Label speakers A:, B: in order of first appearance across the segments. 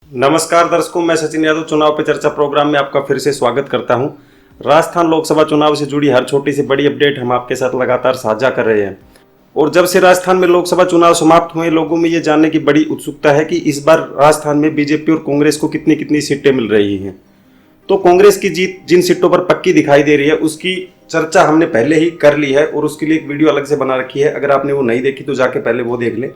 A: नमस्कार दर्शकों, मैं सचिन यादव चुनाव पे चर्चा प्रोग्राम में आपका फिर से स्वागत करता हूं। राजस्थान लोकसभा चुनाव से जुड़ी हर छोटी से बड़ी अपडेट हम आपके साथ लगातार साझा कर रहे हैं। और जब से राजस्थान में लोकसभा चुनाव समाप्त हुए, लोगों में ये जानने की बड़ी उत्सुकता है कि इस बार राजस्थान में बीजेपी और कांग्रेस को कितनी कितनी सीटें मिल रही हैं। तो कांग्रेस की जीत जिन सीटों पर पक्की दिखाई दे रही है उसकी चर्चा हमने पहले ही कर ली है और उसके लिए एक वीडियो अलग से बना रखी है। अगर आपने वो नहीं देखी तो जाके पहले वो देख लें।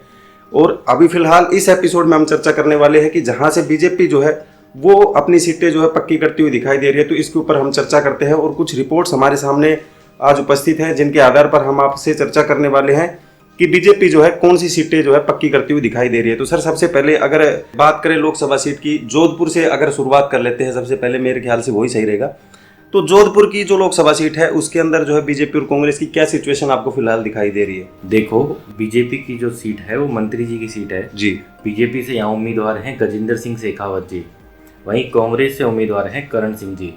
A: और अभी फिलहाल इस एपिसोड में हम चर्चा करने वाले हैं कि जहां से बीजेपी जो है वो अपनी सीटें जो है पक्की करती हुई दिखाई दे रही है, तो इसके ऊपर हम चर्चा करते हैं। और कुछ रिपोर्ट्स हमारे सामने आज उपस्थित हैं जिनके आधार पर हम आपसे चर्चा करने वाले हैं कि बीजेपी जो है कौन सी सीटें जो है पक्की करती हुई दिखाई दे रही है। तो सर, सबसे पहले अगर बात करें लोकसभा सीट की, जोधपुर से अगर शुरुआत कर लेते हैं सबसे पहले, मेरे ख्याल से वही सही रहेगा। तो जोधपुर की जो लोकसभा सीट है उसके अंदर जो है बीजेपी और कांग्रेस की क्या सिचुएशन आपको फिलहाल दिखाई दे रही है?
B: देखो, बीजेपी की जो सीट है वो मंत्री जी की सीट है
A: जी।
B: बीजेपी से यहाँ उम्मीदवार हैं गजेंद्र सिंह शेखावत जी, वहीं कांग्रेस से उम्मीदवार हैं करण सिंह जी।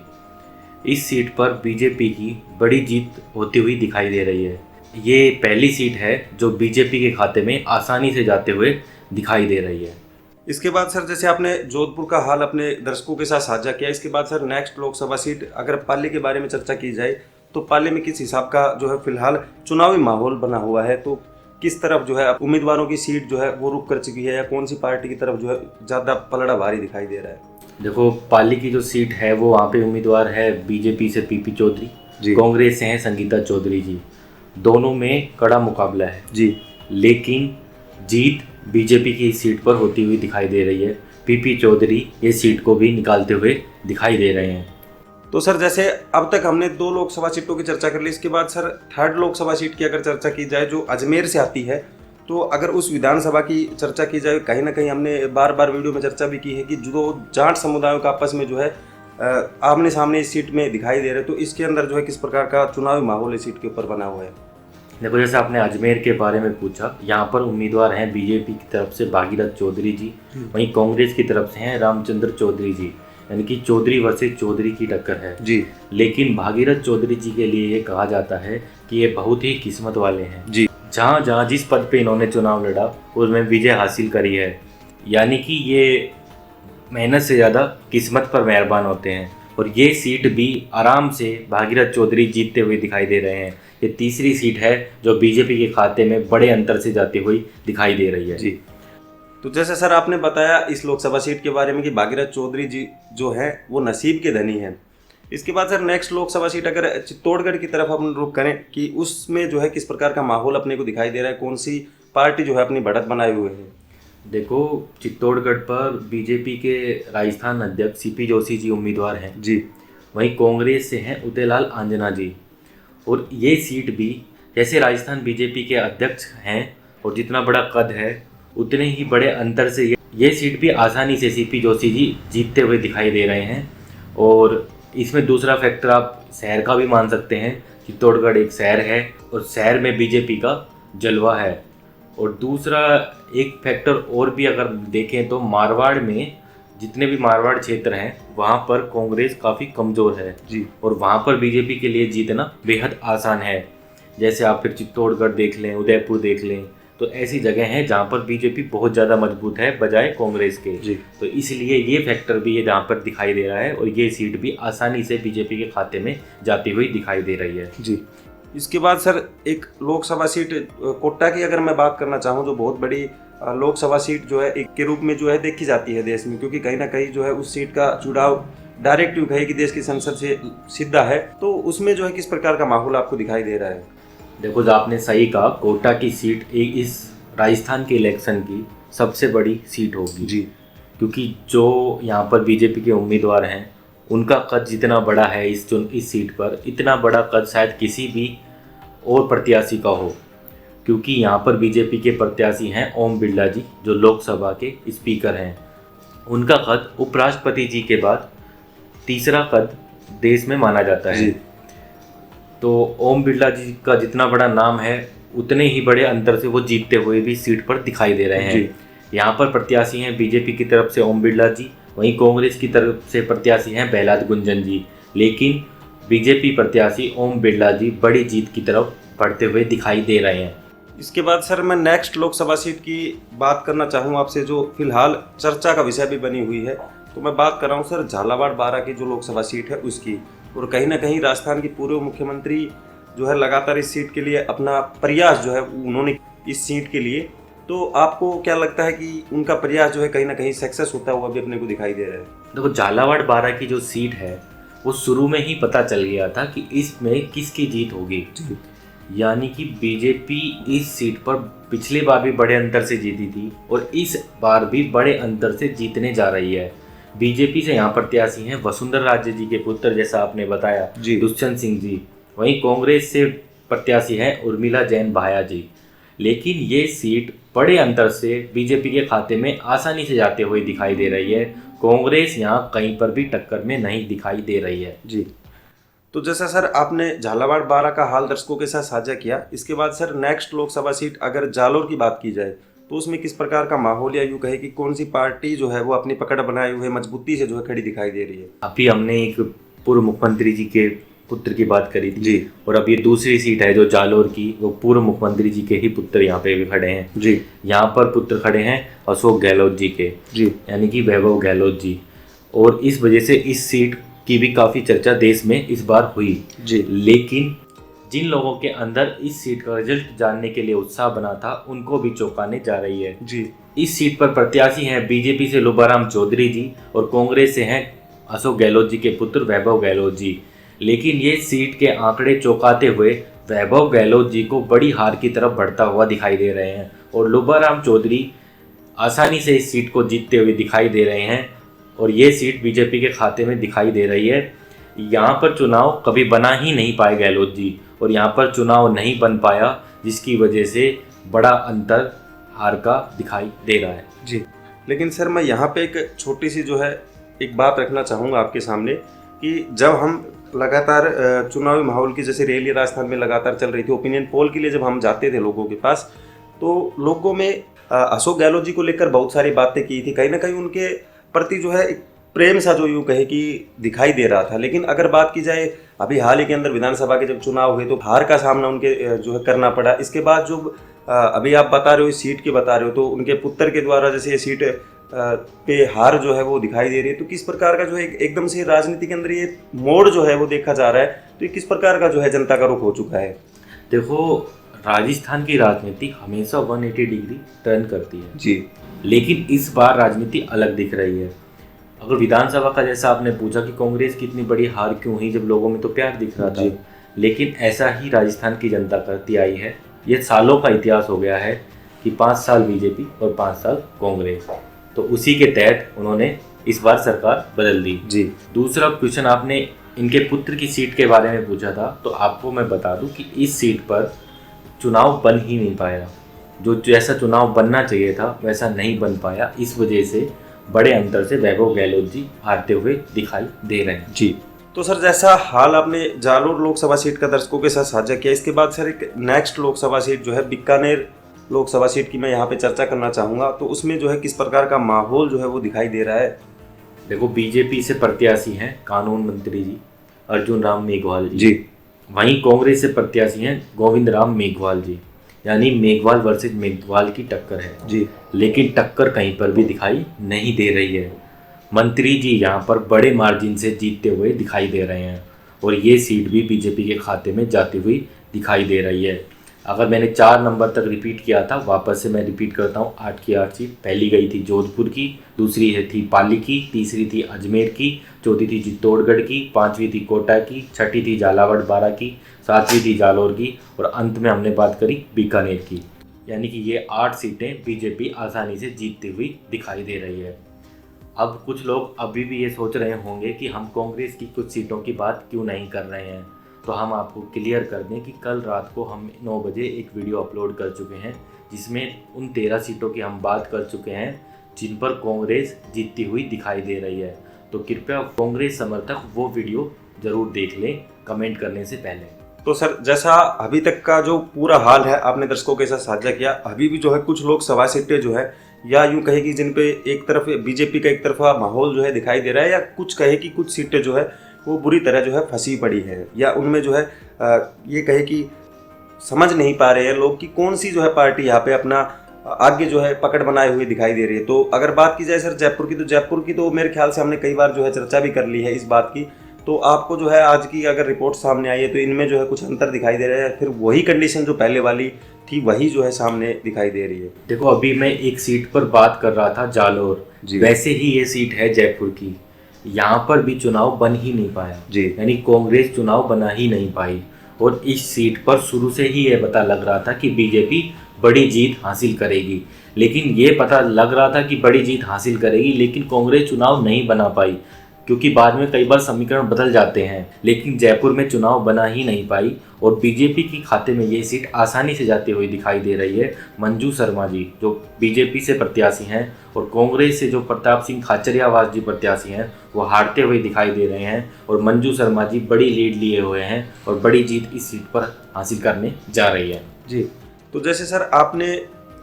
B: इस सीट पर बीजेपी की बड़ी जीत होती हुई दिखाई दे रही है। ये पहली सीट है जो बीजेपी के खाते में आसानी से जाते हुए दिखाई दे रही है।
A: इसके बाद सर, जैसे आपने जोधपुर का हाल अपने दर्शकों के साथ साझा किया, इसके बाद सर नेक्स्ट लोकसभा सीट अगर पाली के बारे में चर्चा की जाए तो पाली में किस हिसाब का जो है फिलहाल चुनावी माहौल बना हुआ है? तो किस तरफ जो है उम्मीदवारों की सीट जो है वो रुक कर चुकी है या कौन सी पार्टी की तरफ जो है ज़्यादा पलड़ा भारी दिखाई दे रहा है?
B: देखो, पाली की जो सीट है वो वहाँ पे उम्मीदवार है बीजेपी से पीपी चौधरी जी, कांग्रेस से हैं संगीता चौधरी जी। दोनों में कड़ा मुकाबला है जी, लेकिन जीत बीजेपी की सीट पर होती हुई दिखाई दे रही है। पीपी चौधरी ये सीट को भी निकालते हुए दिखाई दे रहे हैं।
A: तो सर, जैसे अब तक हमने 2 लोकसभा सीटों की चर्चा कर ली, इसके बाद सर थर्ड लोकसभा सीट की अगर चर्चा की जाए जो अजमेर से आती है, तो अगर उस विधानसभा की चर्चा की जाए, कहीं ना कहीं हमने बार बार वीडियो में चर्चा भी की है कि जो जाट समुदायों का आपस में जो है आमने सामने इस सीट में दिखाई दे रहे हैं, तो इसके अंदर जो है किस प्रकार का चुनावी माहौल इस सीट के ऊपर बना हुआ है?
B: देखो, जैसे आपने अजमेर के बारे में पूछा, यहाँ पर उम्मीदवार हैं बीजेपी की तरफ से भागीरथ चौधरी जी, वहीं कांग्रेस की तरफ से हैं रामचंद्र चौधरी जी। यानी कि चौधरी वर्सेस चौधरी की टक्कर है जी। लेकिन भागीरथ चौधरी जी के लिए ये कहा जाता है कि ये बहुत ही किस्मत वाले हैं जी। जहाँ जहाँ जिस पद पे इन्होंने चुनाव लड़ा उसमें विजय हासिल करी है। यानी कि ये मेहनत से ज़्यादा किस्मत पर मेहरबान होते हैं और ये सीट भी आराम से भागीरथ चौधरी जीतते हुए दिखाई दे रहे हैं। ये तीसरी सीट है जो बीजेपी के खाते में बड़े अंतर से जाती हुई दिखाई दे रही है जी।
A: तो जैसे सर आपने बताया इस लोकसभा सीट के बारे में कि भागीरथ चौधरी जी जो है वो नसीब के धनी हैं। इसके बाद सर नेक्स्ट लोकसभा सीट अगर चित्तौड़गढ़ की तरफ हम रुख करें कि उसमें जो है किस प्रकार का माहौल अपने को दिखाई दे रहा है, कौन सी पार्टी जो है अपनी बढ़त बनाए हुए है?
B: देखो, चित्तौड़गढ़ पर बीजेपी के राजस्थान अध्यक्ष सीपी जोशी जी उम्मीदवार हैं जी, वहीं कांग्रेस से हैं उदयलाल आंजना जी। और ये सीट भी जैसे राजस्थान बीजेपी के अध्यक्ष हैं और जितना बड़ा कद है उतने ही बड़े अंतर से ये सीट भी आसानी से सीपी जोशी जी जीतते हुए दिखाई दे रहे हैं। और इसमें दूसरा फैक्टर आप शहर का भी मान सकते हैं। चित्तौड़गढ़ एक शहर है और शहर में बीजेपी का जलवा है। और दूसरा एक फैक्टर और भी अगर देखें तो मारवाड़ में जितने भी मारवाड़ क्षेत्र हैं वहाँ पर कांग्रेस काफ़ी कमज़ोर है जी, और वहाँ पर बीजेपी के लिए जीतना बेहद आसान है। जैसे आप फिर चित्तौड़गढ़ देख लें, उदयपुर देख लें, तो ऐसी जगह हैं जहाँ पर बीजेपी बहुत ज़्यादा मजबूत है बजाय कांग्रेस के जी। तो इसलिए ये फैक्टर भी ये जहाँ पर दिखाई दे रहा है और ये सीट भी आसानी से बीजेपी के खाते में जाती हुई दिखाई दे रही है जी।
A: इसके बाद सर एक लोकसभा सीट कोटा की अगर मैं बात करना चाहूँ, जो बहुत बड़ी लोकसभा सीट जो है एक के रूप में जो है देखी जाती है देश में, क्योंकि कहीं ना कहीं जो है उस सीट का चुनाव डायरेक्ट है कि देश की संसद से सीधा है, तो उसमें जो है किस प्रकार का माहौल आपको दिखाई दे रहा है?
B: देखो, जो आपने सही कहा, कोटा की सीट एक इस राजस्थान के इलेक्शन की सबसे बड़ी सीट होगी जी, क्योंकि जो यहाँ पर बीजेपी के उम्मीदवार हैं उनका कद जितना बड़ा है इस सीट पर, इतना बड़ा कद शायद किसी भी और प्रत्याशी का हो। क्योंकि यहाँ पर बीजेपी के प्रत्याशी हैं ओम बिरला जी जो लोकसभा के स्पीकर हैं। उनका कद उपराष्ट्रपति जी के बाद तीसरा कद देश में माना जाता है जी। तो ओम बिरला जी का जितना बड़ा नाम है उतने ही बड़े अंतर से वो जीतते हुए भी सीट पर दिखाई दे रहे हैं। यहाँ पर प्रत्याशी हैं बीजेपी की तरफ से ओम बिरला जी, वहीं कांग्रेस की तरफ से प्रत्याशी हैं बेलाद गुंजन जी। लेकिन बीजेपी प्रत्याशी ओम बिरला जी बड़ी जीत की तरफ बढ़ते हुए दिखाई दे रहे हैं।
A: इसके बाद सर मैं नेक्स्ट लोकसभा सीट की बात करना चाहूँ आपसे, जो फिलहाल चर्चा का विषय भी बनी हुई है। तो मैं बात कर रहा हूँ सर झालावाड़ बारां की जो लोकसभा सीट है उसकी। और कहीं ना कहीं राजस्थान की पूर्व मुख्यमंत्री जो है लगातार इस सीट के लिए अपना प्रयास जो है उन्होंने इस सीट के लिए, तो आपको क्या लगता है कि उनका प्रयास जो है कहीं ना कहीं सक्सेस होता हुआ भी अपने को दिखाई दे रहा है?
B: देखो, झालावाड़ बारां की जो सीट है वो शुरू में ही पता चल गया था कि इसमें किसकी जीत होगी। यानी कि बीजेपी इस सीट पर पिछली बार भी बड़े अंतर से जीती थी और इस बार भी बड़े अंतर से जीतने जा रही है। बीजेपी से यहाँ प्रत्याशी हैं वसुंधरा राजे जी के पुत्र, जैसा आपने बताया, दुष्यंत सिंह जी। वहीं कांग्रेस से प्रत्याशी हैं उर्मिला जैन भाया जी। लेकिन ये सीट बड़े अंतर से बीजेपी के खाते में आसानी से जाते हुए दिखाई दे रही है। कांग्रेस यहाँ कहीं पर भी टक्कर में नहीं दिखाई दे रही है
A: जी। तो जैसा सर आपने झालावाड़ बारां का हाल दर्शकों के साथ साझा किया, इसके बाद सर नेक्स्ट लोकसभा सीट अगर जालोर की बात की जाए तो उसमें किस प्रकार का माहौल, या यूँ कहे कि कौन सी पार्टी जो है वो अपनी पकड़ बनाए हुए मजबूती से जो है खड़ी दिखाई दे रही है?
B: अभी हमने एक पूर्व मुख्यमंत्री जी के पुत्र की बात करी थी
A: जी,
B: और अब ये दूसरी सीट है जो जालोर की, वो पूर्व मुख्यमंत्री जी के ही पुत्र यहाँ पे भी खड़े हैं
A: जी।
B: यहाँ पर पुत्र खड़े हैं अशोक गहलोत जी के
A: जी,
B: यानी कि वैभव गहलोत जी। और इस वजह से इस सीट की भी काफ़ी चर्चा देश में इस बार हुई
A: जी।
B: लेकिन जिन लोगों के अंदर इस सीट का रिजल्ट जानने के लिए उत्साह बना था उनको भी चौंकाने जा रही है
A: जी।
B: इस सीट पर प्रत्याशी हैं बीजेपी से लुबाराम चौधरी जी और कांग्रेस से हैं अशोक गहलोत जी के पुत्र वैभव गहलोत जी। लेकिन ये सीट के आंकड़े चौंकाते हुए वैभव गहलोत जी को बड़ी हार की तरफ बढ़ता हुआ दिखाई दे रहे हैं और लुबाराम चौधरी आसानी से इस सीट को जीतते हुए दिखाई दे रहे हैं और ये सीट बीजेपी के खाते में दिखाई दे रही है। यहाँ पर चुनाव कभी बना ही नहीं पाए गहलोत जी और यहाँ पर चुनाव नहीं बन पाया, जिसकी वजह से बड़ा अंतर हार का दिखाई दे रहा है
A: जी। लेकिन सर मैं यहाँ पे एक छोटी सी जो है एक बात रखना चाहूँगा आपके सामने कि जब हम लगातार चुनावी माहौल की जैसे रैली राजस्थान में लगातार चल रही थी, ओपिनियन पोल के लिए जब हम जाते थे लोगों के पास, तो लोगों में अशोक गहलोत जी को लेकर बहुत सारी बातें की थी। कहीं ना कहीं उनके प्रति जो है एक प्रेम सा जो यूँ कहे कि दिखाई दे रहा था। लेकिन अगर बात की जाए अभी हाल ही के अंदर विधानसभा के जब चुनाव हुए तो हार का सामना उनके जो है करना पड़ा। इसके बाद जो अभी आप बता रहे हो इस सीट के बता रहे हो, तो उनके पुत्र के द्वारा जैसे ये सीट पे हार जो है वो दिखाई दे रही है, तो किस प्रकार का जो है एकदम से राजनीति के अंदर ये मोड़ जो है वो देखा जा रहा है, तो ये किस प्रकार का जो है जनता का रुख हो चुका है?
B: देखो, राजस्थान की राजनीति हमेशा 180 डिग्री टर्न करती है
A: जी।
B: लेकिन इस बार राजनीति अलग दिख रही है। अगर विधानसभा का जैसा आपने पूछा कि कांग्रेस की इतनी बड़ी हार क्यों हुई, जब लोगों में तो प्यार दिख रहा था, लेकिन ऐसा ही राजस्थान की जनता करती आई है। ये सालों का इतिहास हो गया है कि 5 साल बीजेपी और 5 साल कांग्रेस, तो उसी के तहत उन्होंने इस बार सरकार बदल दी
A: जी।
B: दूसरा क्वेश्चन आपने इनके पुत्र की सीट के बारे में पूछा था, तो आपको मैं बता दूं कि इस सीट पर चुनाव बन ही नहीं पाया। जो जैसा चुनाव बनना चाहिए था वैसा नहीं बन पाया। इस वजह से बड़े अंतर से वैभव गहलोत जी हारते हुए दिखाई दे रहे हैं
A: जी। तो सर जैसा हाल आपने जालोर लोकसभा सीट का दर्शकों के साथ साझा किया, इसके बाद सर एक नेक्स्ट लोकसभा सीट जो है बीकानेर लोकसभा सीट की मैं यहाँ पे चर्चा करना चाहूँगा, तो उसमें जो है किस प्रकार का माहौल जो है वो दिखाई दे रहा है?
B: देखो, बीजेपी से प्रत्याशी हैं कानून मंत्री जी अर्जुन राम मेघवाल जी। वहीं कांग्रेस से प्रत्याशी हैं गोविंद राम मेघवाल जी। यानी मेघवाल वर्सेस मेघवाल की टक्कर है
A: जी।
B: लेकिन टक्कर कहीं पर भी दिखाई नहीं दे रही है। मंत्री जी यहाँ पर बड़े मार्जिन से जीतते हुए दिखाई दे रहे हैं और ये सीट भी बीजेपी के खाते में जाती हुई दिखाई दे रही है। अगर मैंने 4 नंबर तक रिपीट किया था, वापस से मैं रिपीट करता हूँ। 8 की 8 सीट पहली गई थी जोधपुर की, दूसरी थी पाली की, तीसरी थी अजमेर की, चौथी थी चित्तौड़गढ़ की, 5वीं थी कोटा की, 6ठी थी झालावाड़ बारां की, 7वीं थी जालोर की और अंत में हमने बात करी बीकानेर की। यानी कि ये 8 सीटें बीजेपी आसानी से जीतती हुई दिखाई दे रही है। अब कुछ लोग अभी भी ये सोच रहे होंगे कि हम कांग्रेस की कुछ सीटों की बात क्यों नहीं कर रहे हैं, तो हम आपको क्लियर कर दें कि कल रात को हम 9 बजे एक वीडियो अपलोड कर चुके हैं जिसमें उन 13 सीटों की हम बात कर चुके हैं जिन पर कांग्रेस जीतती हुई दिखाई दे रही है। तो कृपया कांग्रेस समर्थक वो वीडियो ज़रूर देख लें कमेंट करने से पहले।
A: तो सर जैसा अभी तक का जो पूरा हाल है आपने दर्शकों के साथ साझा किया, अभी भी जो है कुछ लोकसभा सीटें जो है या यूं कहे कि जिन पे एक तरफ बीजेपी का एक तरफा माहौल जो है दिखाई दे रहा है, या कुछ कहे कि कुछ सीटें जो है वो बुरी तरह जो है फंसी पड़ी है, या उनमें जो है ये कहे कि समझ नहीं पा रहे हैं लोग कि कौन सी जो है पार्टी यहाँ पे अपना आगे जो है पकड़ बनाए हुए दिखाई दे रही है। तो अगर बात की जाए सर जयपुर की तो मेरे ख्याल से हमने कई बार जो है चर्चा भी कर ली है इस बात की। तो आपको जो है आज की अगर रिपोर्ट सामने आई है तो इनमें जो है कुछ अंतर दिखाई दे रहा है, फिर वही कंडीशन जो पहले वाली थी वही जो है सामने दिखाई दे रही है?
B: देखो, अभी मैं एक सीट पर बात कर रहा था, जालोर, वैसे ही ये सीट है जयपुर की। यहाँ पर भी चुनाव बन ही नहीं पाया
A: जी,
B: यानी कांग्रेस चुनाव बना ही नहीं पाई। और इस सीट पर शुरू से ही ये पता लग रहा था कि बीजेपी बड़ी जीत हासिल करेगी, लेकिन ये पता लग रहा था कि बड़ी जीत हासिल करेगी, लेकिन कांग्रेस चुनाव नहीं बना पाई, क्योंकि बाद में कई बार समीकरण बदल जाते हैं। लेकिन जयपुर में चुनाव बना ही नहीं पाई और बीजेपी की खाते में ये सीट आसानी से जाती हुई दिखाई दे रही है। मंजू शर्मा जी जो बीजेपी से प्रत्याशी हैं और कांग्रेस से जो प्रताप सिंह खाचरियावास जी प्रत्याशी हैं वो हारते हुए दिखाई दे रहे हैं और मंजू शर्मा जी बड़ी लीड लिए हुए हैं और बड़ी जीत इस सीट पर हासिल करने जा रही है।
A: जी, तो जैसे सर आपने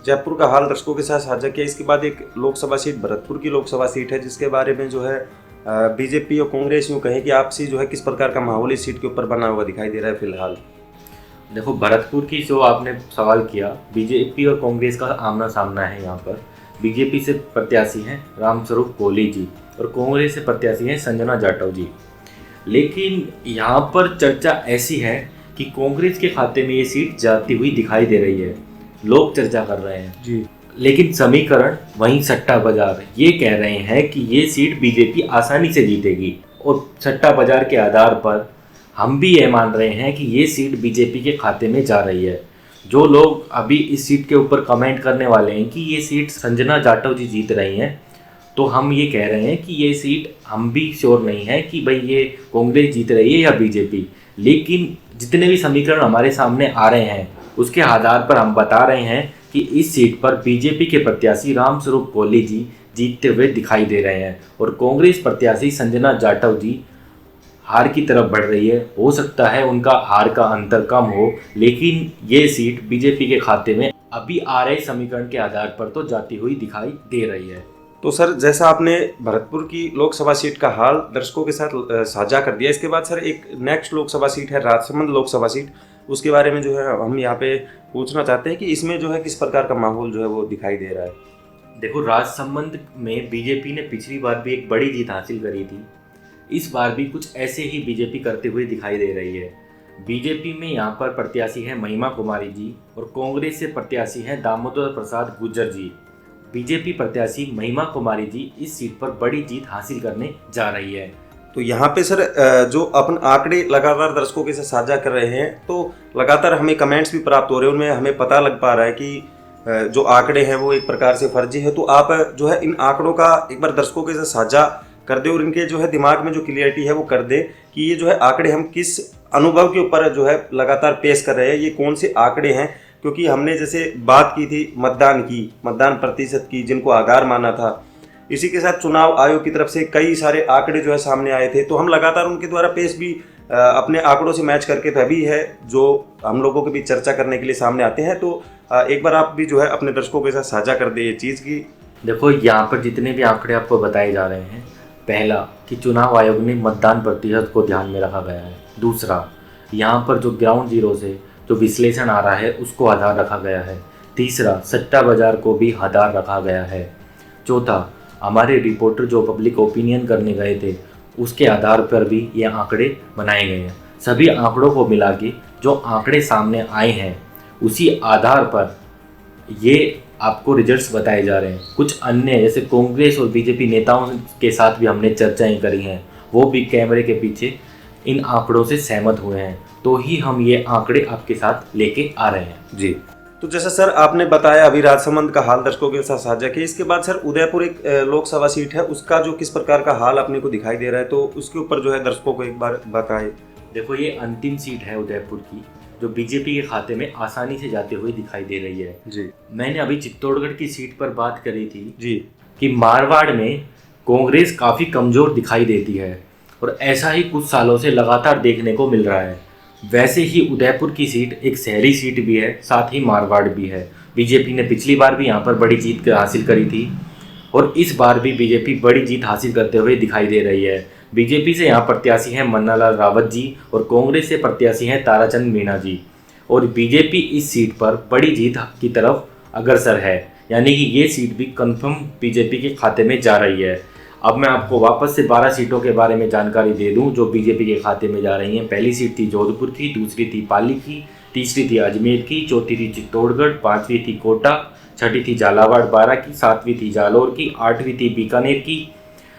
A: जयपुर का हाल दर्शकों के साथ साझा किया, इसके बाद एक लोकसभा सीट भरतपुर की लोकसभा सीट है जिसके बारे में जो है बीजेपी और कांग्रेस यूँ कहें कि आपसी जो है किस प्रकार का माहौल इस सीट के ऊपर बना हुआ दिखाई दे रहा है फिलहाल?
B: देखो, भरतपुर की जो आपने सवाल किया, बीजेपी और कांग्रेस का आमना सामना है। यहाँ पर बीजेपी से प्रत्याशी हैं रामस्वरूप कोहली जी और कांग्रेस से प्रत्याशी हैं संजना जाटव जी। लेकिन यहाँ पर चर्चा ऐसी है कि कांग्रेस के खाते में ये सीट जाती हुई दिखाई दे रही है, लोग चर्चा कर रहे हैं
A: जी।
B: लेकिन समीकरण वहीं सट्टा बाजार ये कह रहे हैं कि ये सीट बीजेपी आसानी से जीतेगी। और सट्टा बाजार के आधार पर हम भी ये मान रहे हैं कि ये सीट बीजेपी के खाते में जा रही है। जो लोग अभी इस सीट के ऊपर कमेंट करने वाले हैं कि ये सीट संजना जाटव जी जीत रही हैं, तो हम ये कह रहे हैं कि ये सीट हम भी श्योर नहीं है कि भाई ये कांग्रेस जीत रही है या बीजेपी। लेकिन जितने भी समीकरण हमारे सामने आ रहे हैं उसके आधार पर हम बता रहे हैं कि इस सीट पर बीजेपी के प्रत्याशी रामस्वरूप कोहली जी जीतते हुए दिखाई दे रहे हैं और कांग्रेस प्रत्याशी संजना जाटव जी हार की तरफ बढ़ रही है। हो सकता है उनका हार का अंतर कम हो, लेकिन ये सीट बीजेपी के खाते में अभी आ रहे समीकरण के आधार पर तो जाती हुई दिखाई दे रही है।
A: तो सर जैसा आपने भरतपुर की लोकसभा सीट का हाल दर्शकों के साथ साझा कर दिया, इसके बाद सर एक नेक्स्ट लोकसभा सीट है राजसमंद लोकसभा सीट, उसके बारे में जो है हम यहाँ पे पूछना चाहते हैं कि इसमें जो है किस प्रकार का माहौल जो है वो दिखाई दे रहा है?
B: देखो, राजसमंद में बीजेपी ने पिछली बार भी एक बड़ी जीत हासिल करी थी, इस बार भी कुछ ऐसे ही बीजेपी करते हुए दिखाई दे रही है। बीजेपी में यहाँ पर प्रत्याशी हैं महिमा कुमारी जी और कांग्रेस से प्रत्याशी हैं दामोदर प्रसाद गुर्जर जी। बीजेपी प्रत्याशी महिमा कुमारी जी इस सीट पर बड़ी जीत हासिल करने जा रही है।
A: तो यहाँ पे सर जो अपन आंकड़े लगातार दर्शकों के साथ साझा कर रहे हैं तो लगातार हमें कमेंट्स भी प्राप्त हो रहे हैं, उनमें हमें पता लग पा रहा है कि जो आंकड़े हैं वो एक प्रकार से फर्जी है। तो आप जो है इन आंकड़ों का एक बार दर्शकों के साथ साझा कर दे और इनके जो है दिमाग में जो क्लियरिटी है वो कर दे कि ये जो है आंकड़े हम किस अनुभव के ऊपर जो है लगातार पेश कर रहे हैं, ये कौन से आंकड़े हैं। क्योंकि हमने जैसे बात की थी मतदान प्रतिशत की, जिनको आधार माना था, इसी के साथ चुनाव आयोग की तरफ से कई सारे आंकड़े जो है सामने आए थे, तो हम लगातार उनके द्वारा पेश भी अपने आंकड़ों से मैच करके तभी है जो हम लोगों के बीच चर्चा करने के लिए सामने आते हैं। तो एक बार आप भी जो है अपने दर्शकों के साथ साझा कर दे ये चीज़ की।
B: देखो, यहाँ पर जितने भी आंकड़े आपको बताए जा रहे हैं, पहला कि चुनाव आयोग ने मतदान प्रतिशत को ध्यान में रखा गया है। दूसरा, यहाँ पर जो ग्राउंड जीरो से जो विश्लेषण आ रहा है उसको आधार रखा गया है। तीसरा, सट्टा बाजार को भी आधार रखा गया है। चौथा, हमारे रिपोर्टर जो पब्लिक ओपिनियन करने गए थे उसके आधार पर भी ये आंकड़े बनाए गए हैं। सभी आंकड़ों को मिला के जो आंकड़े सामने आए हैं उसी आधार पर ये आपको रिजल्ट्स बताए जा रहे हैं। कुछ अन्य जैसे कांग्रेस और बीजेपी नेताओं के साथ भी हमने चर्चाएं करी हैं, वो भी कैमरे के पीछे इन आंकड़ों से सहमत हुए हैं, तो ही हम ये आंकड़े आपके साथ लेके आ रहे हैं।
A: जी, तो जैसा सर आपने बताया अभी राजसमंद का हाल दर्शकों के साथ साझा किया, इसके बाद सर उदयपुर एक लोकसभा सीट है, उसका जो किस प्रकार का हाल अपने को दिखाई दे रहा है, तो उसके ऊपर जो है दर्शकों को एक बार बताएं।
B: देखो, ये अंतिम सीट है उदयपुर की जो बीजेपी के खाते में आसानी से जाते हुए दिखाई दे रही है।
A: जी,
B: मैंने अभी चित्तौड़गढ़ की सीट पर बात करी थी
A: जी,
B: कि मारवाड़ में कांग्रेस काफ़ी कमज़ोर दिखाई देती है और ऐसा ही कुछ सालों से लगातार देखने को मिल रहा है। वैसे ही उदयपुर की सीट एक शहरी सीट भी है, साथ ही मारवाड़ भी है। बीजेपी ने पिछली बार भी यहाँ पर बड़ी जीत हासिल करी थी और इस बार भी बीजेपी बड़ी जीत हासिल करते हुए दिखाई दे रही है। बीजेपी से यहाँ प्रत्याशी हैं मन्नालाल रावत जी और कांग्रेस से प्रत्याशी हैं ताराचंद मीणा जी। और बीजेपी इस सीट पर बड़ी जीत की तरफ अग्रसर है, यानी कि ये सीट भी कंफर्म बीजेपी के खाते में जा रही है। अब मैं आपको वापस से 12 सीटों के बारे में जानकारी दे दूं जो बीजेपी के खाते में जा रही हैं। पहली सीट थी जोधपुर की, दूसरी थी पाली की, तीसरी थी अजमेर की, चौथी थी चित्तौड़गढ़, पांचवी थी कोटा, छठी थी झालावाड़ बारां की, सातवीं थी जालौर की, आठवीं थी बीकानेर की,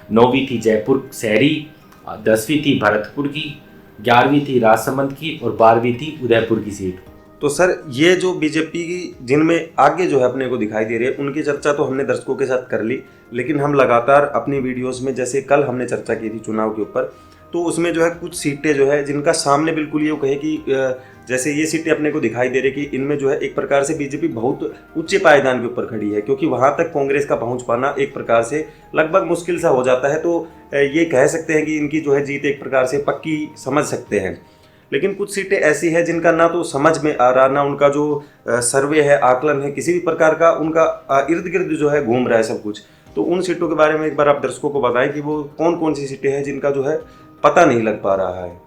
B: नौवीं थी जयपुर शहरी, 10वीं थी भरतपुर की, 11वीं थी राजसमंद की और 12वीं थी उदयपुर की सीट।
A: तो सर ये जो बीजेपी की जिनमें आगे जो है अपने को दिखाई दे रही है उनकी चर्चा तो हमने दर्शकों के साथ कर ली, लेकिन हम लगातार अपनी वीडियोस में जैसे कल हमने चर्चा की थी चुनाव के ऊपर, तो उसमें जो है कुछ सीटें जो है जिनका सामने बिल्कुल ये कहे कि जैसे ये सीटें अपने को दिखाई दे रही कि इनमें जो है एक प्रकार से बीजेपी बहुत ऊंचे पायदान के ऊपर खड़ी है, क्योंकि वहां तक कांग्रेस का पहुंच पाना एक प्रकार से लगभग मुश्किल सा हो जाता है। तो ये कह सकते हैं कि इनकी जो है जीत एक प्रकार से पक्की समझ सकते हैं। लेकिन कुछ सीटें ऐसी है जिनका ना तो समझ में आ रहा, ना उनका जो सर्वे है, आकलन है, किसी भी प्रकार का उनका इर्द गिर्द जो है घूम रहा है सब कुछ। तो उन सीटों के बारे में एक बार आप दर्शकों को बताएं कि वो कौन कौन सी सीटें हैं जिनका जो है पता नहीं लग पा रहा है।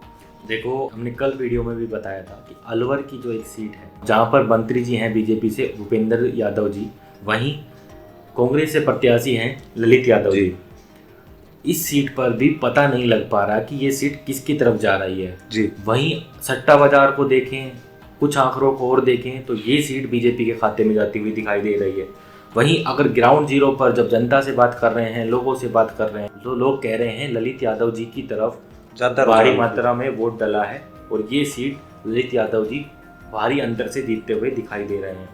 B: देखो, हमने कल वीडियो में भी बताया था कि अलवर की जो एक सीट है जहाँ पर मंत्री जी हैं बीजेपी से भूपेंद्र यादव जी, वहीं कांग्रेस से प्रत्याशी हैं ललित यादव जी। इस सीट पर भी पता नहीं लग पा रहा कि ये सीट किसकी तरफ जा रही है
A: जी।
B: वहीं सट्टा बाजार को देखें, कुछ आंकड़ों को और देखें तो ये सीट बीजेपी के खाते में जाती हुई दिखाई दे रही है। वहीं अगर ग्राउंड जीरो पर जब जनता से बात कर रहे हैं, लोगों से बात कर रहे हैं, तो लोग कह रहे हैं ललित यादव जी की तरफ भारी मात्रा में वोट डला है और ये सीट ललित यादव जी भारी अंतर से जीतते हुए दिखाई दे रहे हैं।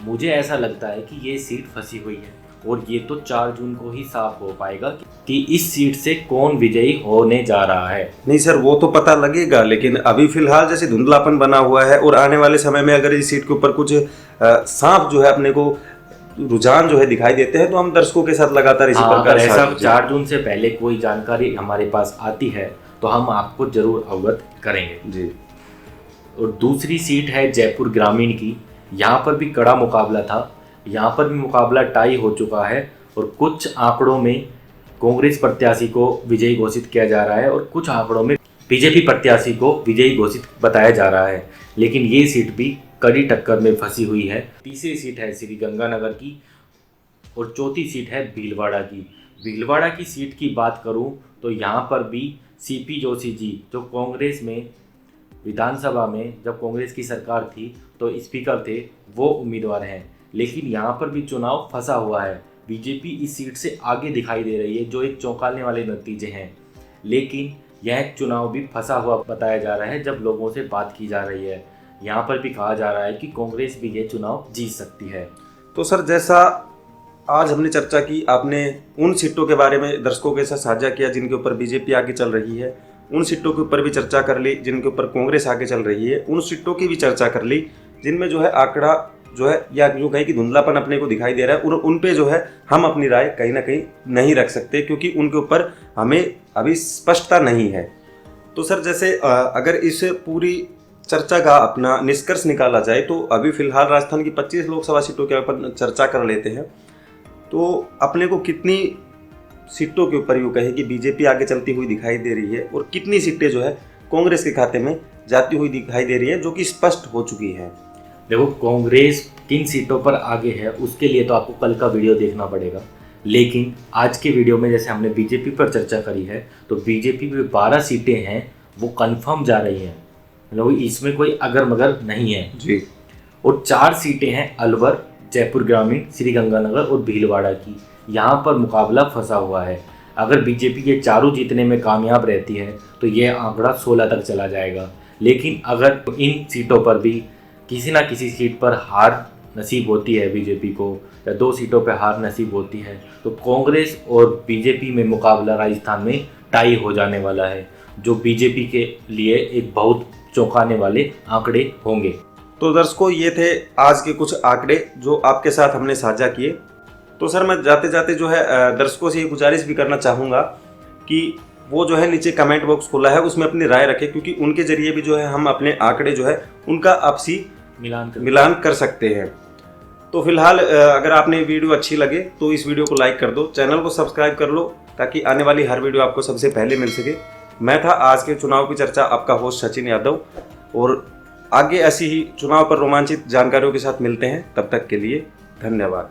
B: मुझे ऐसा लगता है कि ये सीट फंसी हुई है और ये तो 4 जून को ही साफ हो पाएगा कि इस सीट से कौन विजयी होने जा रहा है।
A: नहीं सर, वो तो पता लगेगा, लेकिन अभी फिलहाल जैसे धुंधलापन बना हुआ है और आने वाले समय में अगर इस सीट के ऊपर कुछ साफ जो है अपने को रुझान जो है दिखाई देते हैं तो हम दर्शकों के साथ लगातार इसी प्रकार
B: ऐसा 4 जून से पहले कोई जानकारी हमारे पास आती है तो हम आपको जरूर अवगत करेंगे जी। और दूसरी सीट है जयपुर ग्रामीण की। यहाँ पर भी कड़ा मुकाबला था, यहाँ पर भी मुकाबला टाई हो चुका है और कुछ आंकड़ों में कांग्रेस प्रत्याशी को विजयी घोषित किया जा रहा है और कुछ आंकड़ों में बीजेपी प्रत्याशी को विजयी घोषित बताया जा रहा है, लेकिन ये सीट भी कड़ी टक्कर में फंसी हुई है। तीसरी सीट है श्री गंगानगर की और चौथी सीट है भीलवाड़ा की। भीलवाड़ा की सीट की बात करूं तो यहाँ पर भी सीपी जोशी जी जो कांग्रेस में विधानसभा में जब कांग्रेस की सरकार थी तो स्पीकर थे, वो उम्मीदवार हैं, लेकिन यहाँ पर भी चुनाव फंसा हुआ है। बीजेपी इस सीट से आगे दिखाई दे रही है, जो एक चौंकाने वाले नतीजे हैं, लेकिन यह चुनाव भी फंसा हुआ बताया जा रहा है जब लोगों से बात की जा रही है। यहाँ पर भी कहा जा रहा है कि कांग्रेस भी ये चुनाव जीत सकती है।
A: तो सर जैसा आज हमने चर्चा की, आपने उन सीटों के बारे में दर्शकों के साथ साझा किया जिनके ऊपर बीजेपी आगे चल रही है, उन सीटों के ऊपर भी चर्चा कर ली जिनके ऊपर कांग्रेस आगे चल रही है, उन सीटों की भी चर्चा कर ली जिनमें जो है आंकड़ा जो है या जो कहीं की धुंधलापन अपने को दिखाई दे रहा है और उन पे जो है हम अपनी राय कहीं ना कहीं नहीं रख सकते क्योंकि उनके ऊपर हमें अभी स्पष्टता नहीं है। तो सर जैसे अगर इस पूरी चर्चा का अपना निष्कर्ष निकाला जाए तो अभी फिलहाल राजस्थान की 25 लोकसभा सीटों के ऊपर चर्चा कर लेते हैं, तो अपने को कितनी सीटों के ऊपर यूँ कहे कि बीजेपी आगे चलती हुई दिखाई दे रही है और कितनी सीटें जो है कांग्रेस के खाते में जाती हुई दिखाई दे रही है, जो कि स्पष्ट हो चुकी है।
B: देखो, कांग्रेस किन सीटों पर आगे है उसके लिए तो आपको कल का वीडियो देखना पड़ेगा, लेकिन आज के वीडियो में जैसे हमने बीजेपी पर चर्चा करी है तो बीजेपी में 12 सीटें हैं वो कंफर्म जा रही हैं, मतलब इसमें कोई अगर मगर नहीं है
A: जी।
B: और 4 सीटें हैं अलवर, जयपुर ग्रामीण, श्री गंगानगर और भीलवाड़ा की। यहाँ पर मुकाबला फंसा हुआ है। अगर बीजेपी ये चारों जीतने में कामयाब रहती है तो ये आंकड़ा 16 तक चला जाएगा, लेकिन अगर इन सीटों पर भी किसी ना किसी सीट पर हार नसीब होती है बीजेपी को या 2 सीटों पर हार नसीब होती है तो कांग्रेस और बीजेपी में मुकाबला राजस्थान में टाई हो जाने वाला है, जो बीजेपी के लिए एक बहुत चौंकाने वाले आंकड़े होंगे।
A: तो दर्शकों, ये थे आज के कुछ आंकड़े जो आपके साथ हमने साझा किए। तो सर मैं जाते जाते जो है दर्शकों से ये गुजारिश भी करना चाहूँगा कि वो जो है नीचे कमेंट बॉक्स खोला है उसमें अपनी राय रखें, क्योंकि उनके जरिए भी जो है हम अपने आंकड़े जो है उनका आपसी मिलान कर सकते हैं। तो फिलहाल अगर आपने वीडियो अच्छी लगे तो इस वीडियो को लाइक कर दो, चैनल को सब्सक्राइब कर लो ताकि आने वाली हर वीडियो आपको सबसे पहले मिल सके। मैं था आज के चुनाव की चर्चा आपका होस्ट सचिन यादव और आगे ऐसी ही चुनाव पर रोमांचित जानकारियों के साथ मिलते हैं, तब तक के लिए धन्यवाद।